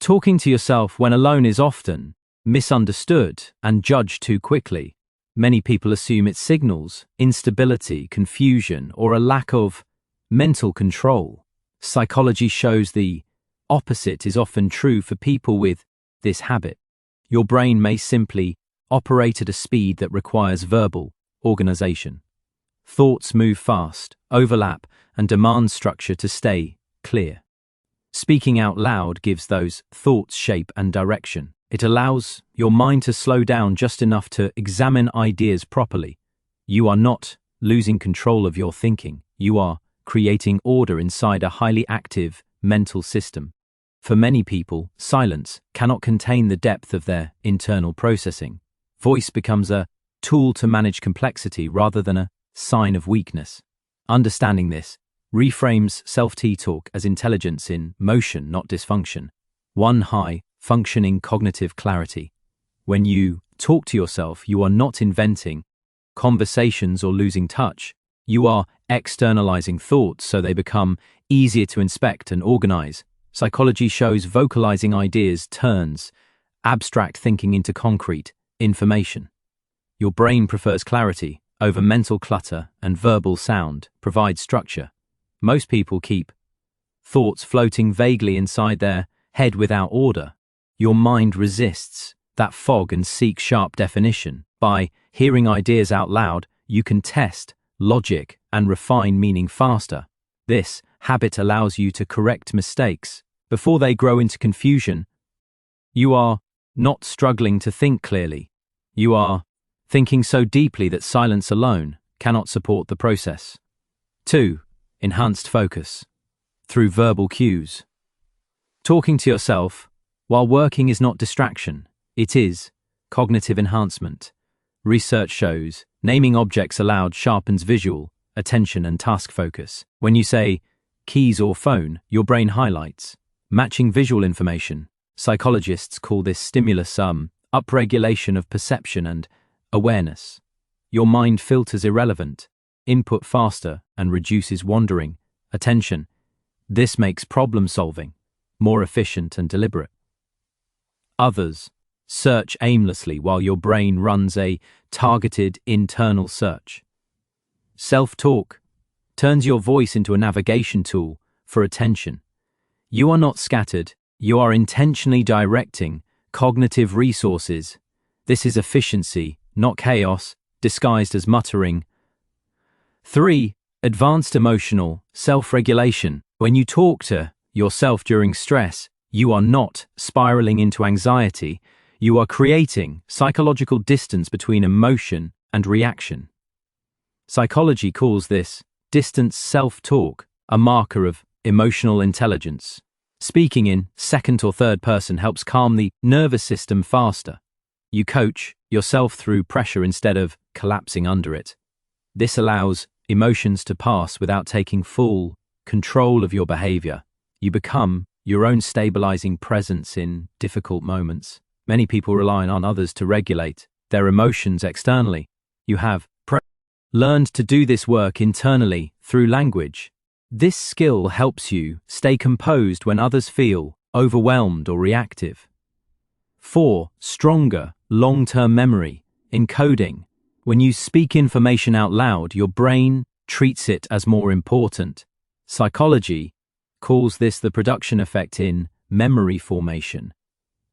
Talking to yourself when alone is often misunderstood and judged too quickly. Many people assume it signals instability, confusion, or a lack of mental control. Psychology shows the opposite is often true for people with this habit. Your brain may simply operate at a speed that requires verbal organization. Thoughts move fast, overlap, and demand structure to stay clear. Speaking out loud gives those thoughts shape and direction. It allows your mind to slow down just enough to examine ideas properly. You are not losing control of your thinking. You are creating order inside a highly active mental system. For many people, silence cannot contain the depth of their internal processing. Voice becomes a tool to manage complexity rather than a sign of weakness. Understanding this reframes self-talk as intelligence in motion, not dysfunction. One high functioning cognitive clarity. When you talk to yourself, you are not inventing conversations or losing touch. You are externalizing thoughts so they become easier to inspect and organize. Psychology shows vocalizing ideas turns abstract thinking into concrete information. Your brain prefers clarity over mental clutter, and verbal sound provides structure. Most people keep thoughts floating vaguely inside their head without order. Your mind resists that fog and seeks sharp definition. By hearing ideas out loud, you can test logic and refine meaning faster. This habit allows you to correct mistakes before they grow into confusion. You are not struggling to think clearly. You are thinking so deeply that silence alone cannot support the process. 2. Enhanced focus through verbal cues. Talking to yourself while working is not distraction, it is cognitive enhancement. Research shows naming objects aloud sharpens visual, attention, and task focus. When you say keys or phone, your brain highlights, matching visual information. Psychologists call this stimulus upregulation of perception and awareness. Your mind filters irrelevant input faster and reduces wandering attention. This makes problem solving more efficient and deliberate. Others search aimlessly while your brain runs a targeted internal search. Self-talk turns your voice into a navigation tool for attention. You are not scattered, you are intentionally directing cognitive resources. This is efficiency, not chaos, disguised as muttering. 3. Advanced emotional self-regulation. When you talk to yourself during stress, you are not spiraling into anxiety. You are creating psychological distance between emotion and reaction. Psychology calls this distance self-talk, a marker of emotional intelligence. Speaking in second or third person helps calm the nervous system faster. You coach yourself through pressure instead of collapsing under it. This allows emotions to pass without taking full control of your behavior. You become your own stabilizing presence in difficult moments. Many people rely on others to regulate their emotions externally. You have learned to do this work internally through language. This skill helps you stay composed when others feel overwhelmed or reactive. 4. Stronger long-term memory encoding. When you speak information out loud, your brain treats it as more important. Psychology calls this the production effect in memory formation.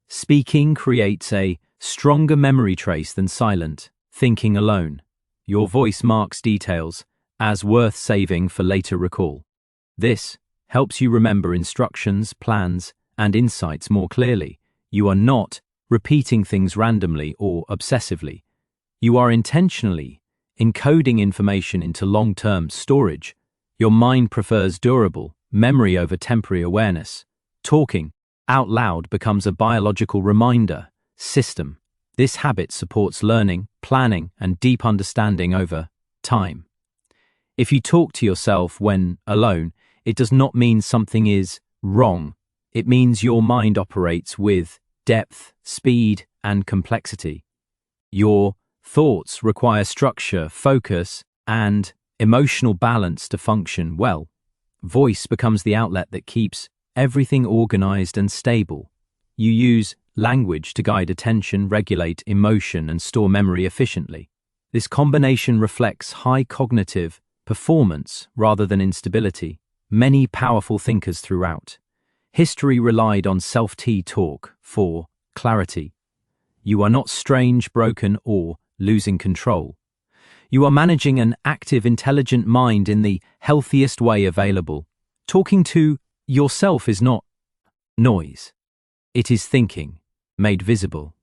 Speaking creates a stronger memory trace than silent thinking alone. Your voice marks details as worth saving for later recall. This helps you remember instructions, plans, and insights more clearly. You are not repeating things randomly or obsessively. You are intentionally encoding information into long-term storage. Your mind prefers durable memory over temporary awareness. Talking out loud becomes a biological reminder system. This habit supports learning, planning, and deep understanding over time. If you talk to yourself when alone, it does not mean something is wrong. It means your mind operates with depth, speed, and complexity. Your thoughts require structure, focus, and emotional balance to function well. Voice becomes the outlet that keeps everything organized and stable. You use language to guide attention, regulate emotion, and store memory efficiently. This combination reflects high cognitive performance rather than instability. Many powerful thinkers throughout history relied on self-T talk for clarity. You are not strange, broken, or losing control. You are managing an active, intelligent mind in the healthiest way available. Talking to yourself is not noise. It is thinking, made visible.